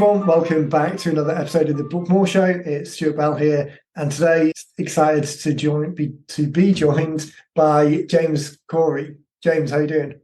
everyone, welcome back to another episode of the Bookmore Show. It's Stuart Bell here, and today excited to be joined by James Khoury. James, how are you doing?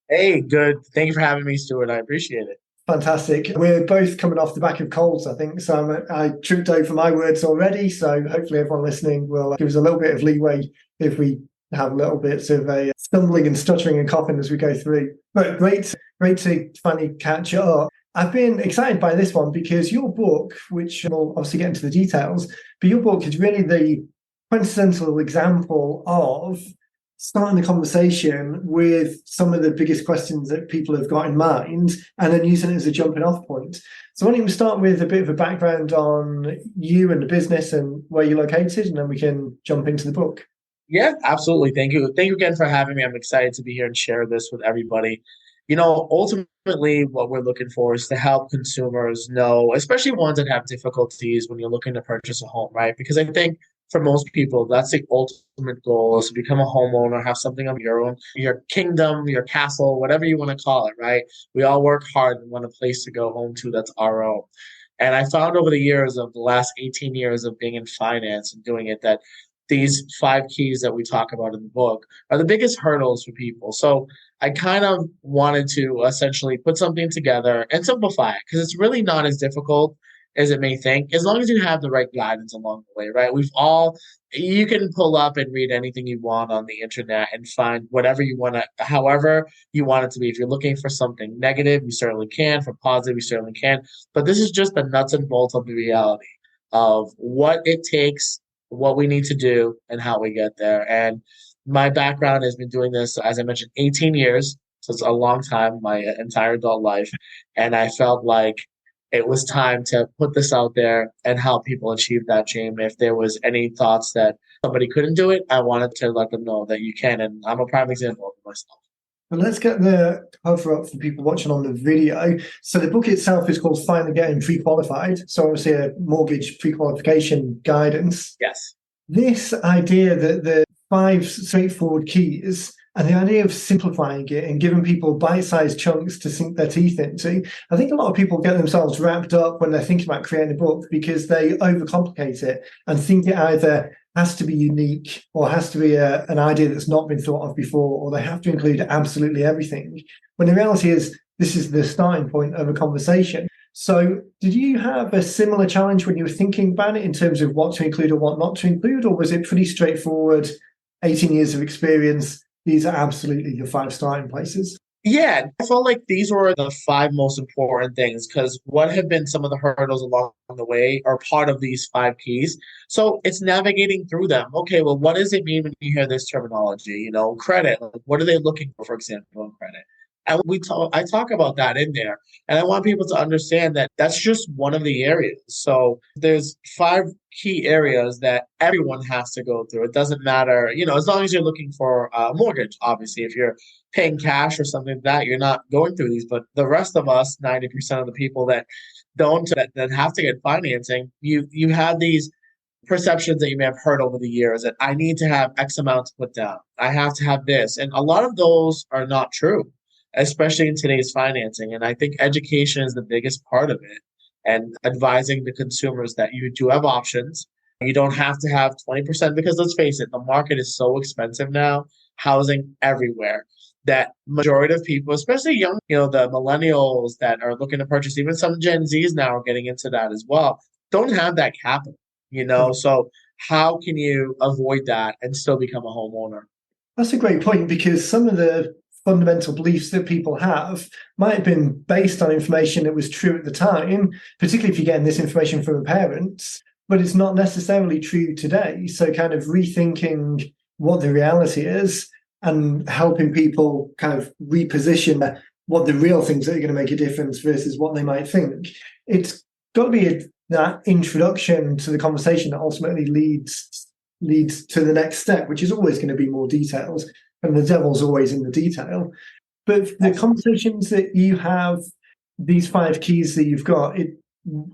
Hey, good. Thank you for having me, Stuart. I appreciate it. Fantastic. We're both coming off the back of colds, I think. So I tripped over my words already. So hopefully everyone listening will give us a little bit of leeway if we have little bits of a stumbling and stuttering and coughing as we go through. But great to finally catch up. I've been excited by this one because your book, which we'll obviously get into the details, but your book is really the quintessential example of starting the conversation with some of the biggest questions that people have got in mind and then using it as a jumping off point. So why don't we start with a bit of a background on you and the business and where you're located, and then we can jump into the book. Yeah, absolutely. Thank you. Thank you again for having me. I'm excited to be here and share this with everybody. Ultimately, what we're looking for is to help consumers know, especially ones that have difficulties when you're looking to purchase a home, right? Because I think for most people, that's the ultimate goal is to become a homeowner, have something of your own, your kingdom, your castle, whatever you want to call it, right? We all work hard and want a place to go home to that's our own. And I found over the years of the last 18 years of being in finance and doing it that these five keys that we talk about in the book are the biggest hurdles for people. So I kind of wanted to essentially put something together and simplify it because it's really not as difficult as it may think, as long as you have the right guidance along the way, right? You can pull up and read anything you want on the internet and find whatever you want to, however you want it to be. If you're looking for something negative, you certainly can. For positive, you certainly can. But this is just the nuts and bolts of the reality of what it takes, what we need to do, and how we get there. And my background has been doing this, as I mentioned, 18 years. So it's a long time, my entire adult life. And I felt like it was time to put this out there and help people achieve that dream. If there was any thoughts that somebody couldn't do it, I wanted to let them know that you can. And I'm a prime example of myself. And let's get the cover up for people watching on the video. So the book itself is called Finally Getting Prequalified. So obviously a mortgage pre-qualification guidance. Yes. This idea that the five straightforward keys and the idea of simplifying it and giving people bite-sized chunks to sink their teeth into, I think a lot of people get themselves wrapped up when they're thinking about creating a book because they overcomplicate it and think it either has to be unique or has to be an idea that's not been thought of before, or they have to include absolutely everything. When the reality is, this is the starting point of a conversation. So did you have a similar challenge when you were thinking about it in terms of what to include or what not to include, or was it pretty straightforward, 18 years of experience, these are absolutely the five starting places? Yeah, I felt like these were the five most important things because what have been some of the hurdles along the way are part of these five keys. So it's navigating through them. Okay, well, what does it mean when you hear this terminology? Credit. Like, what are they looking for example, in credit? And I talk about that in there. And I want people to understand that that's just one of the areas. So there's five key areas that everyone has to go through. It doesn't matter, as long as you're looking for a mortgage, obviously, if you're paying cash or something like that, you're not going through these. But the rest of us, 90% of the people that don't, that have to get financing, you have these perceptions that you may have heard over the years that I need to have X amount to put down. I have to have this. And a lot of those are not true, especially in today's financing. And I think education is the biggest part of it and advising the consumers that you do have options. You don't have to have 20% because let's face it, the market is so expensive now, housing everywhere, that majority of people, especially young, the millennials that are looking to purchase, even some Gen Zs now are getting into that as well, don't have that capital. So how can you avoid that and still become a homeowner? That's a great point, because some of the fundamental beliefs that people have might have been based on information that was true at the time, particularly if you're getting this information from parents, but it's not necessarily true today. So kind of rethinking what the reality is and helping people kind of reposition what the real things that are going to make a difference versus what they might think. It's got to be that introduction to the conversation that ultimately leads to the next step, which is always going to be more details. And the devil's always in the detail. But the conversations that you have, these five keys that you've got,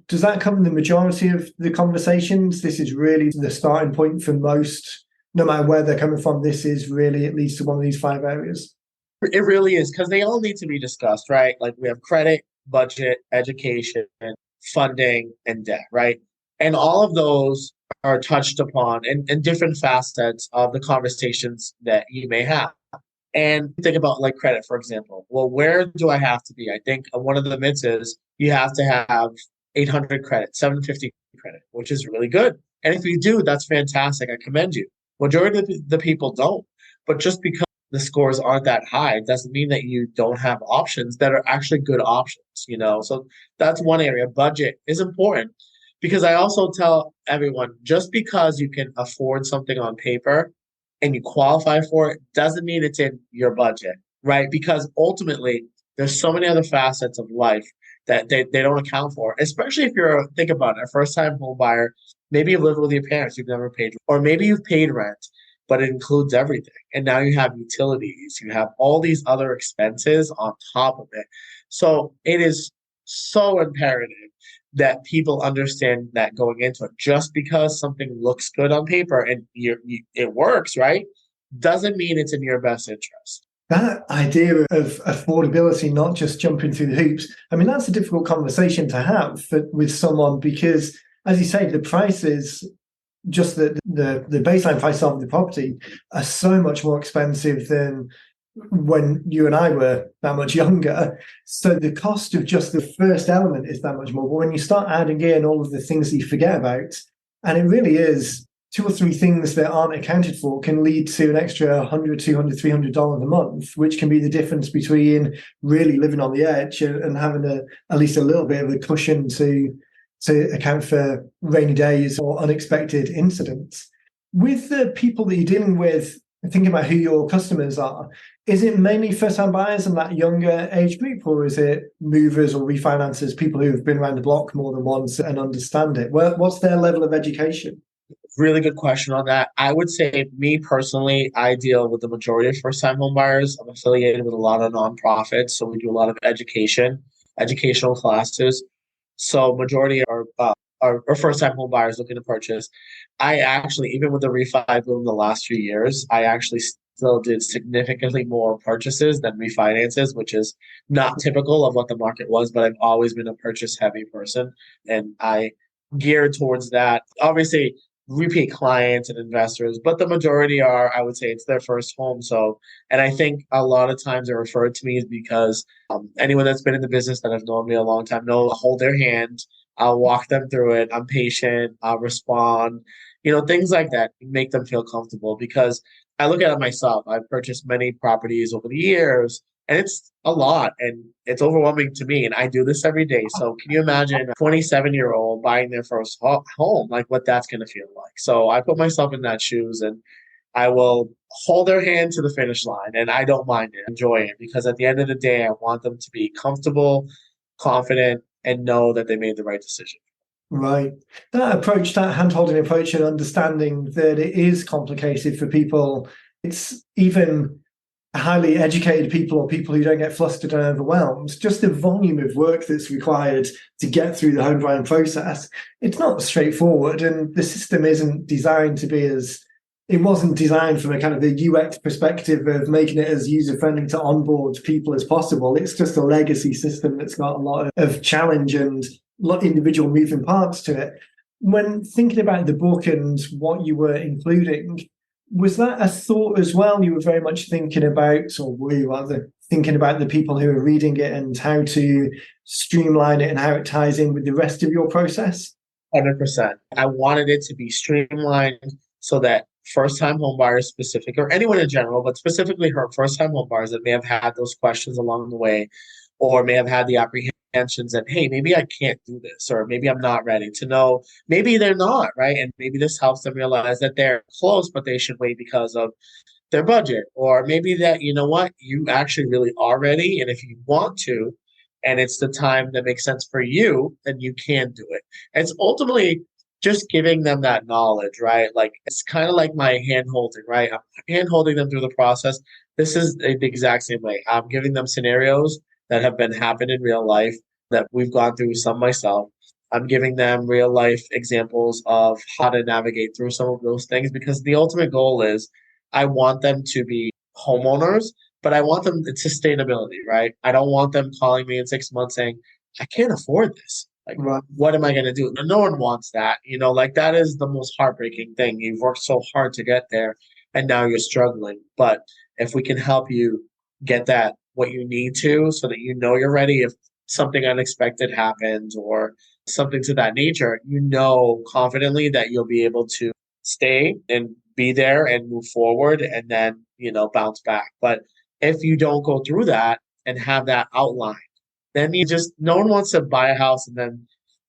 does that cover the majority of the conversations? This is really the starting point for most, no matter where they're coming from. This is really at least one of these five areas. It really is because they all need to be discussed, right? Like we have credit, budget, education, funding, and debt, right? And all of those are touched upon in different facets of the conversations that you may have. And think about like credit, for example. Well, where do I have to be? I think one of the myths is you have to have 800 credit, 750 credit, which is really good. And if you do, that's fantastic. I commend you. Majority of the people don't. But just because the scores aren't that high doesn't mean that you don't have options that are actually good options. So that's one area. Budget is important because I also tell everyone just because you can afford something on paper and you qualify for it doesn't mean it's in your budget, right? Because ultimately, there's so many other facets of life that they don't account for, especially if think about it, a first time home buyer. Maybe you've lived with your parents, you've never paid, or maybe you've paid rent, but it includes everything. And now you have utilities, you have all these other expenses on top of it. So it is so imperative that people understand that going into it. Just because something looks good on paper and it works, right, doesn't mean it's in your best interest. That idea of affordability, not just jumping through the hoops, I mean, that's a difficult conversation to have with someone because, as you say, the prices, just the baseline price of the property, are so much more expensive than when you and I were that much younger. So the cost of just the first element is that much more. But when you start adding in all of the things that you forget about, and it really is two or three things that aren't accounted for can lead to an extra $100, $200, $300 a month, which can be the difference between really living on the edge and having at least a little bit of a cushion to account for rainy days or unexpected incidents. With the people that you're dealing with, thinking about who your customers are, is it mainly first-time buyers in that younger age group, or is it movers or refinancers, people who have been around the block more than once and understand it? What's their level of education? Really good question on that. I would say, me personally, I deal with the majority of first-time home buyers. I'm affiliated with a lot of nonprofits, so we do a lot of educational classes. So majority are first-time home buyers looking to purchase. I actually, even with the refi boom the last few years, I actually still did significantly more purchases than refinances, which is not typical of what the market was. But I've always been a purchase-heavy person, and I geared towards that. Obviously, repeat clients and investors, but the majority are, I would say, it's their first home. So, and I think a lot of times they're referred to me is because anyone that's been in the business that have known me a long time know I'll hold their hand, I'll walk them through it, I'm patient, I'll respond, things like that make them feel comfortable because I look at it myself. I've purchased many properties over the years and it's a lot and it's overwhelming to me. And I do this every day. So can you imagine a 27-year-old buying their first home, like what that's going to feel like? So I put myself in that shoes and I will hold their hand to the finish line and I don't mind it, enjoy it because at the end of the day, I want them to be comfortable, confident, and know that they made the right decision. Right. That approach, that hand-holding approach and understanding that it is complicated for people. It's even highly educated people or people who don't get flustered and overwhelmed. Just the volume of work that's required to get through the home buying process, it's not straightforward. And the system isn't designed to be it wasn't designed from a kind of a UX perspective of making it as user-friendly to onboard people as possible. It's just a legacy system that's got a lot of challenge and individual moving parts to it. When thinking about the book and what you were including, was that a thought as well? You were very much thinking about, or were you rather thinking about the people who are reading it and how to streamline it and how it ties in with the rest of your process? 100%. I wanted it to be streamlined so that first-time homebuyers specific, or anyone in general, but specifically her first-time homebuyers that may have had those questions along the way, or may have had the apprehensions that, hey, maybe I can't do this, or maybe I'm not ready to know. Maybe they're not, right? And maybe this helps them realize that they're close, but they should wait because of their budget. Or maybe that, you know what, you actually really are ready. And if you want to, and it's the time that makes sense for you, then you can do it. It's ultimately just giving them that knowledge, right? Like it's kind of like my hand holding, right? I'm hand holding them through the process. This is the exact same way. I'm giving them scenarios that have been happened in real life that we've gone through some myself. I'm giving them real life examples of how to navigate through some of those things because the ultimate goal is I want them to be homeowners, but I want them sustainability, right? I don't want them calling me in 6 months saying, I can't afford this. Like, Right. what am I going to do? No one wants that. Like that is the most heartbreaking thing. You've worked so hard to get there and now you're struggling. But if we can help you get that, what you need to, so that you're ready if something unexpected happens or something to that nature, confidently that you'll be able to stay and be there and move forward and then, bounce back. But if you don't go through that and have that outline, then no one wants to buy a house and then,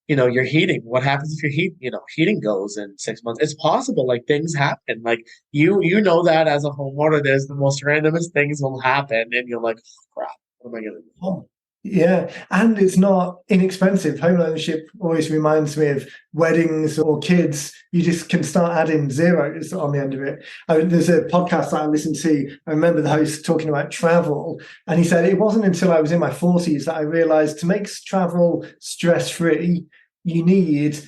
your heating. What happens if your heating goes in 6 months? It's possible. Like things happen. Like you know that as a homeowner, there's the most randomest things will happen, and you're like, oh, crap, what am I gonna do? Oh, yeah, and it's not inexpensive. Home ownership always reminds me of weddings or kids. You just can start adding zeros on the end of it. There's a podcast that I listened to. I remember the host talking about travel, and he said it wasn't until I was in my 40s that I realized to make travel stress-free, you need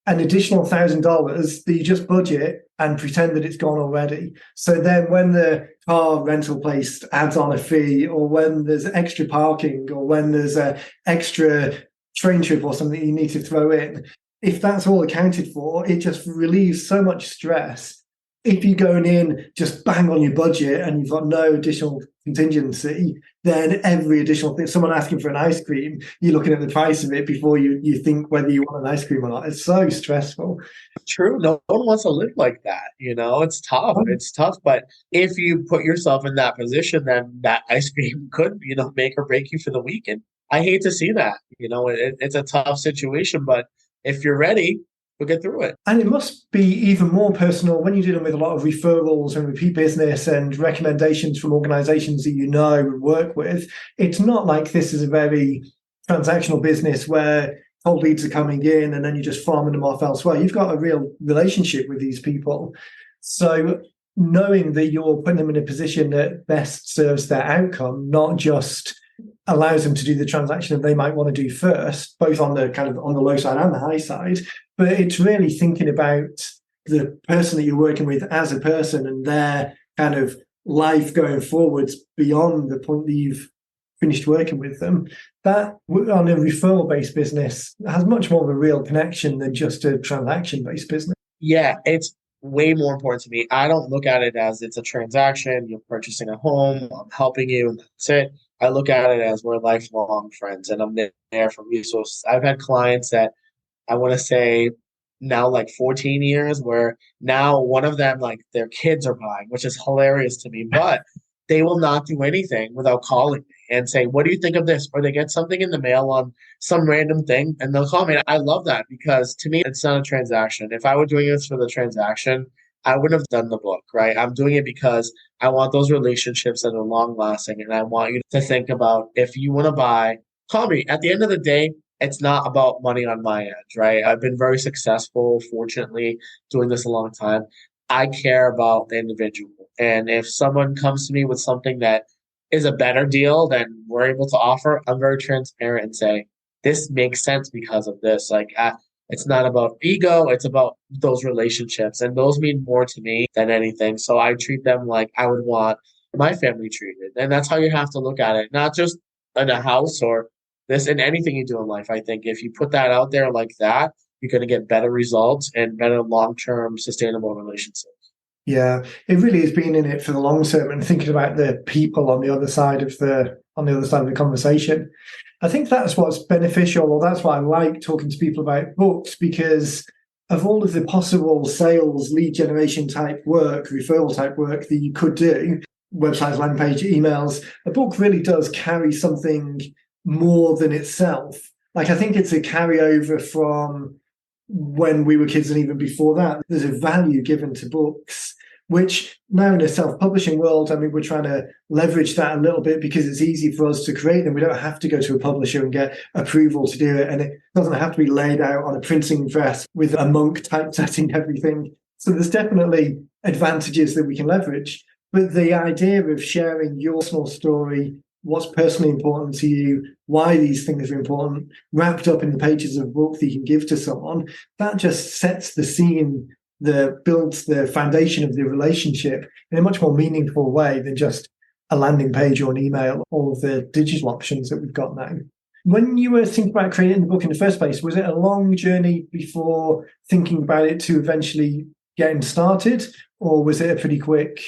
an additional $1,000 that you just budget and pretend that it's gone already. So then when the car rental place adds on a fee, or when there's extra parking, or when there's an extra train trip or something you need to throw in, if that's all accounted for, it just relieves so much stress. If you're going in just bang on your budget and you've got no additional contingency, then every additional thing, someone asking for an ice cream, you're looking at the price of it before you think whether you want an ice cream or not. It's so stressful. True. No one wants to live like that. It's tough. It's tough. But if you put yourself in that position, then that ice cream could, make or break you for the weekend. I hate to see that. It's a tough situation, but if you're ready, we'll get through it. And it must be even more personal when you're dealing with a lot of referrals and repeat business and recommendations from organizations that you know and work with. It's not like this is a very transactional business where cold leads are coming in and then you're just farming them off elsewhere. You've got a real relationship with these people. So knowing that you're putting them in a position that best serves their outcome, not just allows them to do the transaction that they might want to do first, both on the kind of on the low side and the high side, but it's really thinking about the person that you're working with as a person and their kind of life going forwards beyond the point that you've finished working with them. That on a referral-based business has much more of a real connection than just a transaction-based business. Yeah, it's way more important to me. I don't look at it as it's a transaction, you're purchasing a home, I'm helping you, and that's it. I look at it as we're lifelong friends and I'm there for you. So I've had clients that I want to say now like 14 years, where now one of them, like their kids are buying, which is hilarious to me, but they will not do anything without calling me and say, what do you think of this? Or they get something in the mail on some random thing and they'll call me. I love that because to me, it's not a transaction. If I were doing this for the transaction, I wouldn't have done the book, right? I'm doing it because I want those relationships that are long lasting. And I want you to think about, if you want to buy, call me. At the end of the day, it's not about money on my end, right? I've been very successful, fortunately, doing this a long time. I care about the individual. And if someone comes to me with something that is a better deal than we're able to offer, I'm very transparent and say, this makes sense because of this. Like, it's not about ego, it's about those relationships. And those mean more to me than anything. So I treat them like I would want my family treated. And that's how you have to look at it, not just in a house or this in anything you do in life. I think if you put that out there like that, you're going to get better results and better long-term sustainable relationships. Yeah, it really is being in it for the long term and thinking about the people on the other side of the conversation. I think that's what's beneficial, or that's why I like talking to people about books, because of all of the possible sales, lead generation type work, referral type work that you could do, websites, landing page, emails, a book really does carry something more than itself. Like, I think it's a carryover from when we were kids and even before that. There's a value given to books, which now in a self-publishing world, I mean, we're trying to leverage that a little bit because it's easy for us to create them. We don't have to go to a publisher and get approval to do it. And it doesn't have to be laid out on a printing press with a monk typesetting everything. So there's definitely advantages that we can leverage. But the idea of sharing your small story, what's personally important to you, why these things are important, wrapped up in the pages of a book that you can give to someone, that just sets the scene, builds the foundation of the relationship in a much more meaningful way than just a landing page or an email, all of the digital options that we've got now. When you were thinking about creating the book in the first place, was it a long journey before thinking about it to eventually getting started, or was it a pretty quick?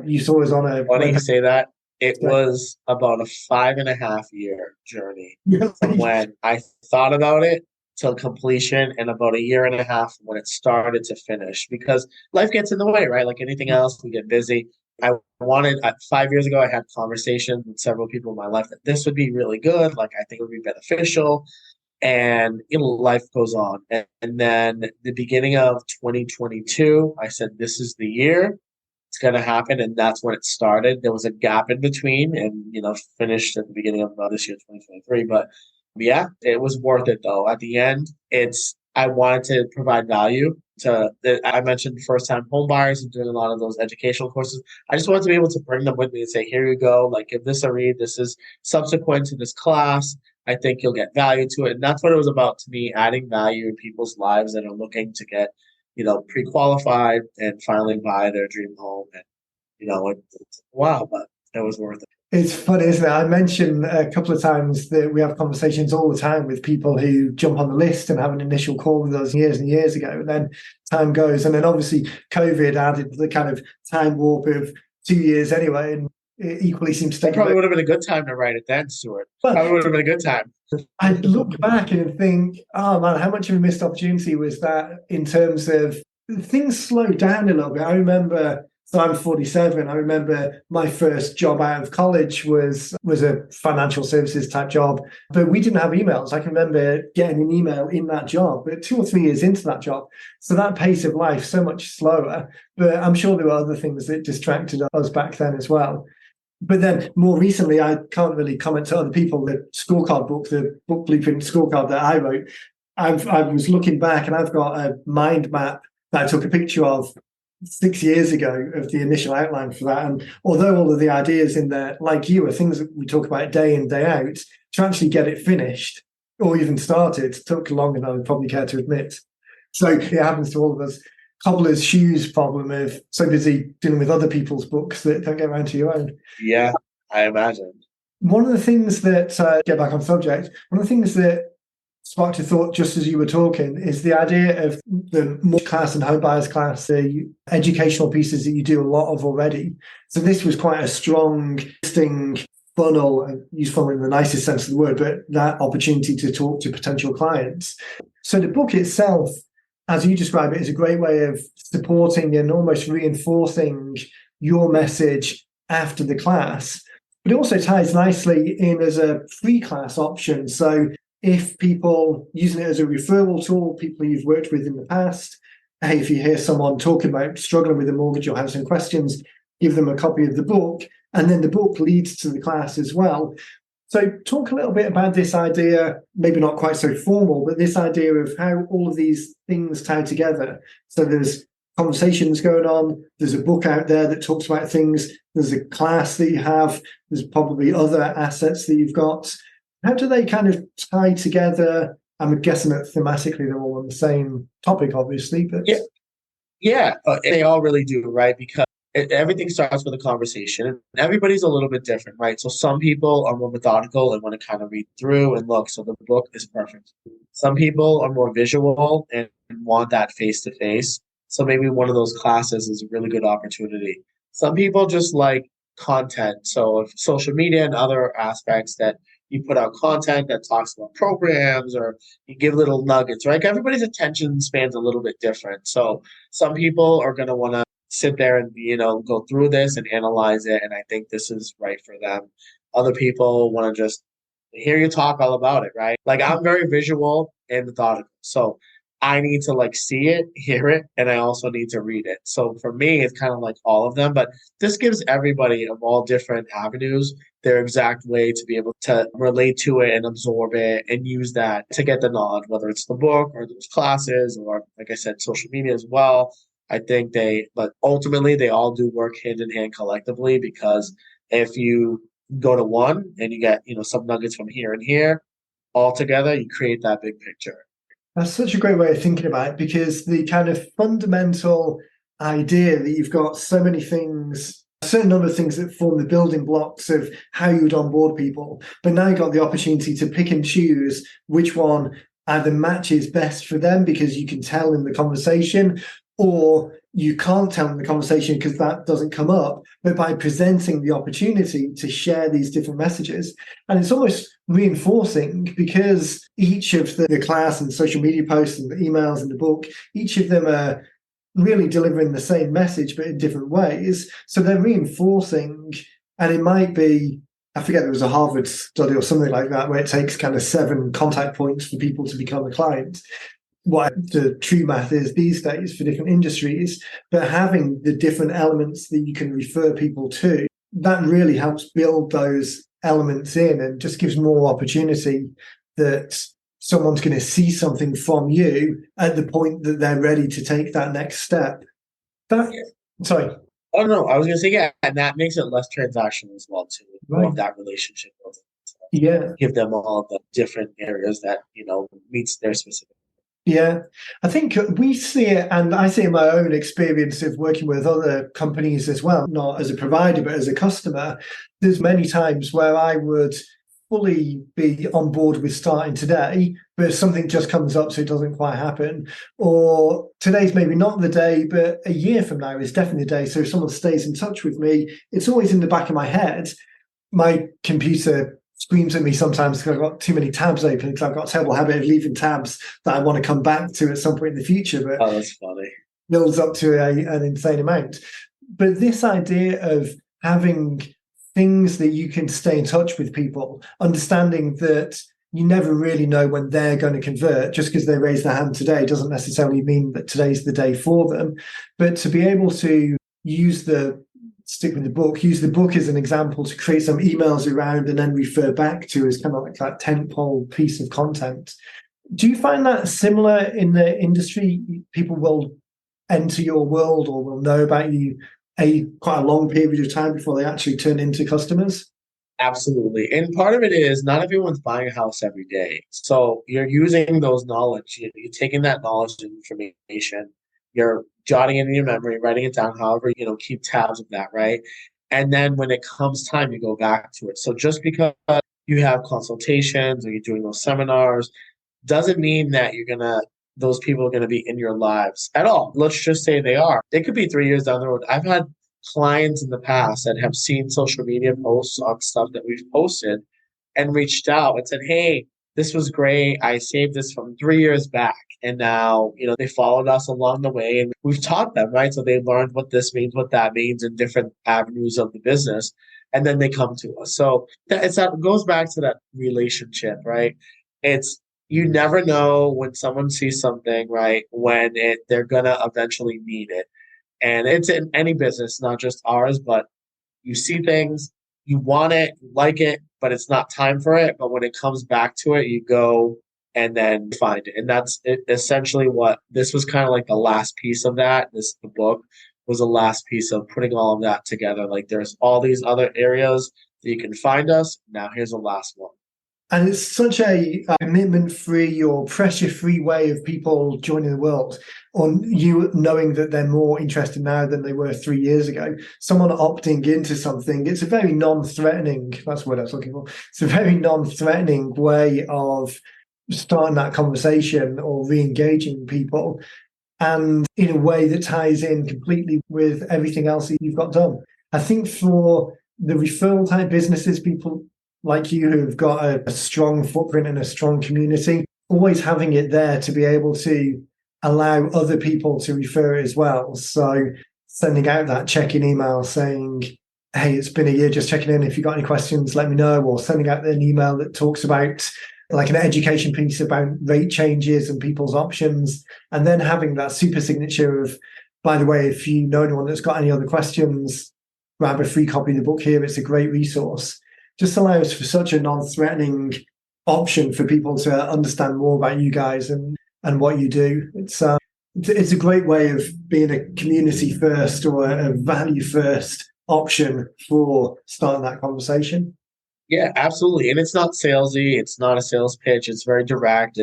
You saw us on a Funny you web. say that. It was about a 5.5 year journey from Really? when I thought about it till completion, and about a year and a half when it started to finish, because life gets in the way, right? Like anything else, we get busy. I wanted, 5 years ago, I had conversations with several people in my life that this would be really good. Like, I think it would be beneficial. And life goes on. And then the beginning of 2022, I said, this is the year it's going to happen. And that's when it started. There was a gap in between and, finished at the beginning of this year, 2023. But yeah, it was worth it though. At the end, I wanted to provide value I mentioned first time home buyers and doing a lot of those educational courses. I just wanted to be able to bring them with me and say, here you go, like give this a read. This is subsequent to this class. I think you'll get value to it. And that's what it was about to me, adding value in people's lives that are looking to get, pre-qualified and finally buy their dream home. And, wow, but it was worth it. It's funny, isn't it? I mentioned a couple of times that we have conversations all the time with people who jump on the list and have an initial call with us years and years ago. And then time goes. And then obviously COVID added the kind of time warp of 2 years anyway. And it equally seems to That take probably would have been a good time to write it then, Stuart. Probably well, would have been a good time. I look back and think, oh man, how much of a missed opportunity was that in terms of things slowed down a little bit. I remember, so I'm 47. I remember my first job out of college was a financial services type job, but we didn't have emails. I can remember getting an email in that job, but 2 or 3 years into that job. So that pace of life so much slower. But I'm sure there were other things that distracted us back then as well. But then more recently, I can't really comment to other people. The scorecard book, the book blueprint scorecard that I wrote, I was looking back and I've got a mind map that I took a picture of 6 years ago of the initial outline for that. And although all of the ideas in there, like you, are things that we talk about day in, day out, to actually get it finished or even started took longer than I would probably care to admit. So it happens to all of us. Cobbler's shoes problem of so busy dealing with other people's books that don't get around to your own. Yeah, I imagine. One of the things that, get back on subject, one of the things that sparked a thought just as you were talking is the idea of the mortgage class and home buyers class, the educational pieces that you do a lot of already. So this was quite a strong, listing funnel, use funnel in the nicest sense of the word, but that opportunity to talk to potential clients. So the book itself, as you describe it, is a great way of supporting and almost reinforcing your message after the class. But it also ties nicely in as a free class option. So if people using it as a referral tool, people you've worked with in the past, hey, if you hear someone talking about struggling with a mortgage or have some questions, give them a copy of the book. And then the book leads to the class as well. So talk a little bit about this idea, maybe not quite so formal, but this idea of how all of these things tie together. So there's conversations going on, there's a book out there that talks about things, there's a class that you have, there's probably other assets that you've got. How do they kind of tie together? I'm guessing that thematically they're all on the same topic, obviously, but yeah, they all really do, right? Because everything starts with a conversation, and everybody's a little bit different, right? So some people are more methodical and want to kind of read through and look. So the book is perfect. Some people are more visual and want that face to face. So maybe one of those classes is a really good opportunity. Some people just like content. So if social media and other aspects that you put out content that talks about programs or you give little nuggets, right? Everybody's attention span's a little bit different. So some people are going to want to sit there and, go through this and analyze it. And I think this is right for them. Other people want to just hear you talk all about it, right? Like I'm very visual and methodical. So I need to like see it, hear it, and I also need to read it. So for me, it's kind of like all of them, but this gives everybody of all different avenues their exact way to be able to relate to it and absorb it and use that to get the knowledge, whether it's the book or those classes or, like I said, social media as well. I think but ultimately they all do work hand in hand collectively, because if you go to one and you get, some nuggets from here and here all together, you create that big picture. that's such a great way of thinking about it, because the kind of fundamental idea that you've got so many things a certain number of things that form the building blocks of how you would onboard people. But now you've got the opportunity to pick and choose which one either matches best for them because you can tell in the conversation, or you can't tell in the conversation because that doesn't come up, but by presenting the opportunity to share these different messages. And it's almost reinforcing because each of the class and social media posts and the emails and the book, each of them are really delivering the same message, but in different ways. So they're reinforcing, and it might be, I forget, there was a Harvard study or something like that, where it takes kind of 7 contact points for people to become a client. What the true math is these days for different industries, but having the different elements that you can refer people to, that really helps build those elements in and just gives more opportunity that someone's going to see something from you at the point that they're ready to take that next step. Sorry. Oh no, I was gonna say yeah, and that makes it less transactional as well too. More Right. of that relationship building. Yeah. Give them all the different areas that meets their specific. Yeah, I think we see it, and I see in my own experience of working with other companies as well, not as a provider, but as a customer. There's many times where I would fully be on board with starting today, but something just comes up so it doesn't quite happen. Or today's maybe not the day, but a year from now is definitely the day. So if someone stays in touch with me, it's always in the back of my head. My computer screams at me sometimes because I've got too many tabs open, because I've got a terrible habit of leaving tabs that I want to come back to at some point in the future, but Oh, that's funny. builds up to an insane amount. But this idea of having things that you can stay in touch with people, understanding that you never really know when they're going to convert. Just because they raise their hand today doesn't necessarily mean that today's the day for them. But to be able to use stick with the book, use the book as an example to create some emails around and then refer back to as kind of like that tentpole piece of content. Do you find that similar in the industry? People will enter your world or will know about you quite a long period of time before they actually turn into customers? Absolutely. And part of it is not everyone's buying a house every day. So you're using those knowledge, you're taking that knowledge and information, you're jotting it in your memory, writing it down, however, keep tabs of that, right? And then when it comes time, you go back to it. So just because you have consultations or you're doing those seminars doesn't mean that those people are gonna be in your lives at all. Let's just say they are. They could be 3 years down the road. I've had clients in the past that have seen social media posts on stuff that we've posted and reached out and said, hey, this was great. I saved this from 3 years back. And now, they followed us along the way and we've taught them, right? So they learned what this means, what that means in different avenues of the business. And then they come to us. So it goes back to that relationship, right? You never know when someone sees something, right? When they're gonna eventually need it. And it's in any business, not just ours, but you see things, you want it, you like it, but it's not time for it. But when it comes back to it, you go and then find it. And that's essentially what this was kind of like the last piece of that. The book was the last piece of putting all of that together. Like there's all these other areas that you can find us. Now here's the last one. And it's such a commitment-free or pressure-free way of people joining the world, on you knowing that they're more interested now than they were 3 years ago. Someone opting into something, it's a very non-threatening, that's what I was looking for. It's a very non-threatening way of starting that conversation or re-engaging people, and in a way that ties in completely with everything else that you've got done. I think for the referral type businesses, people like you who've got a strong footprint and a strong community, always having it there to be able to allow other people to refer it as well. So sending out that check-in email saying, hey, it's been a year, just checking in. If you've got any questions, let me know. Or sending out an email that talks about like an education piece about rate changes and people's options. And then having that super signature of, by the way, if you know anyone that's got any other questions, grab a free copy of the book here. It's a great resource. Just allows for such a non-threatening option for people to understand more about you guys and what you do. It's a great way of being a community first or a value first option for starting that conversation. Yeah, absolutely. And it's not salesy. It's not a sales pitch. It's very direct.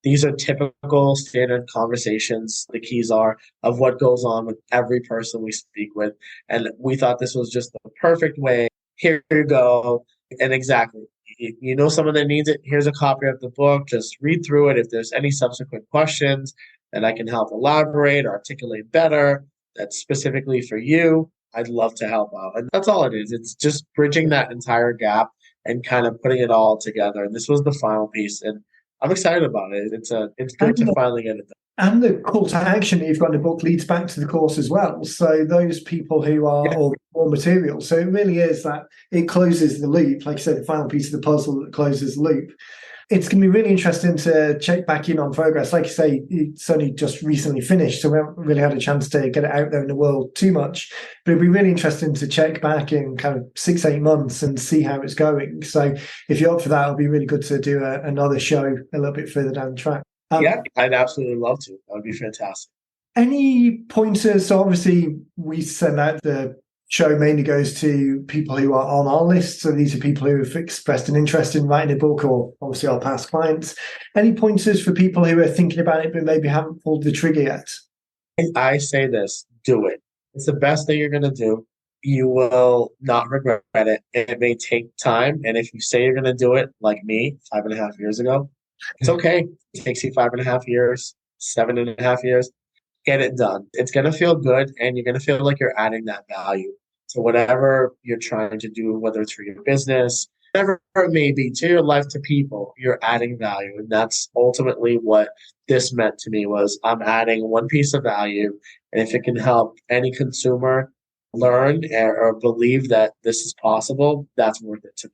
These are typical standard conversations, the keys are, of what goes on with every person we speak with. And we thought this was just the perfect way. Here you go. And exactly, you know someone that needs it. Here's a copy of the book. Just read through it. If there's any subsequent questions that I can help elaborate or articulate better, that's specifically for you, I'd love to help out. And that's all it is. It's just bridging that entire gap and kind of putting it all together. And this was the final piece. And I'm excited about it. It's good to And finally get it done. And the call to action that you've got in the book leads back to the course as well. So those people who are Yeah. or more material. So it really is that it closes the loop. Like I said, the final piece of the puzzle that closes the loop. It's going to be really interesting to check back in on progress. Like I say, it's only just recently finished, so we haven't really had a chance to get it out there in the world too much. But it'd be really interesting to check back in kind of 6-8 months and see how it's going. So if you're up for that, it'll be really good to do another show a little bit further down the track. Yeah, I'd absolutely love to. That would be fantastic. Any pointers? So obviously we send out the show mainly goes to people who are on our list. So these are people who have expressed an interest in writing a book or obviously our past clients. Any pointers for people who are thinking about it but maybe haven't pulled the trigger yet? I say this, do it. It's the best thing you're going to do. You will not regret it. It may take time. And if you say you're going to do it, like me, 5.5 years ago, it's okay. It takes you 5.5 years, 7.5 years. Get it done. It's going to feel good and you're going to feel like you're adding that value to whatever you're trying to do, whether it's for your business, whatever it may be, to your life, to people, you're adding value. And that's ultimately what this meant to me was I'm adding one piece of value. And if it can help any consumer learn or believe that this is possible, that's worth it to me.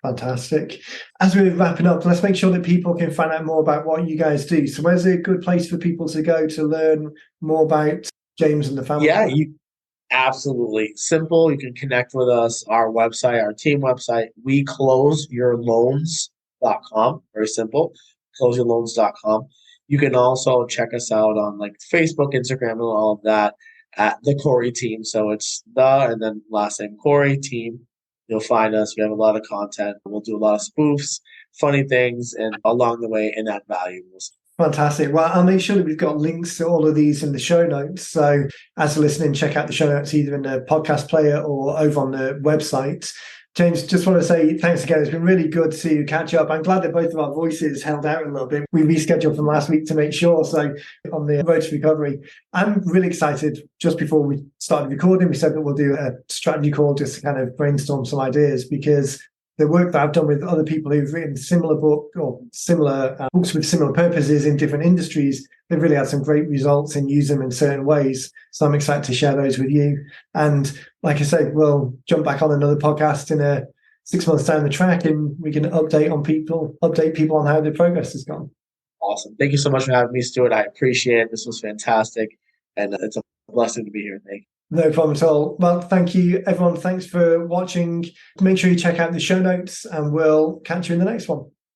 Fantastic. As we're wrapping up, let's make sure that people can find out more about what you guys do. So where's a good place for people to go to learn more about James and the family? Yeah, absolutely. Simple. You can connect with us, our website, our team website, wecloseyourloans.com. Very simple. Closeyourloans.com. You can also check us out on like Facebook, Instagram, and all of that at the Khoury team. So it's the and then last name Khoury team. You'll find us. We have a lot of content. We'll do a lot of spoofs, funny things, and along the way, and add value. Fantastic. Well, I'll make sure that we've got links to all of these in the show notes. So as you're listening, check out the show notes either in the podcast player or over on the website. James, just want to say thanks again. It's been really good to catch up. I'm glad that both of our voices held out a little bit. We rescheduled from last week to make sure. So on the road to recovery, I'm really excited. Just before we started recording, we said that we'll do a strategy call just to kind of brainstorm some ideas, because the work that I've done with other people who've written similar book or similar books with similar purposes in different industries, they've really had some great results and use them in certain ways. So I'm excited to share those with you. And like I said, we'll jump back on another podcast in 6 months down the track and we can update people on how their progress has gone. Awesome. Thank you so much for having me, Stuart. I appreciate it. This was fantastic. And it's a blessing to be here. Thank you. No problem at all. Well, thank you, everyone. Thanks for watching. Make sure you check out the show notes and we'll catch you in the next one.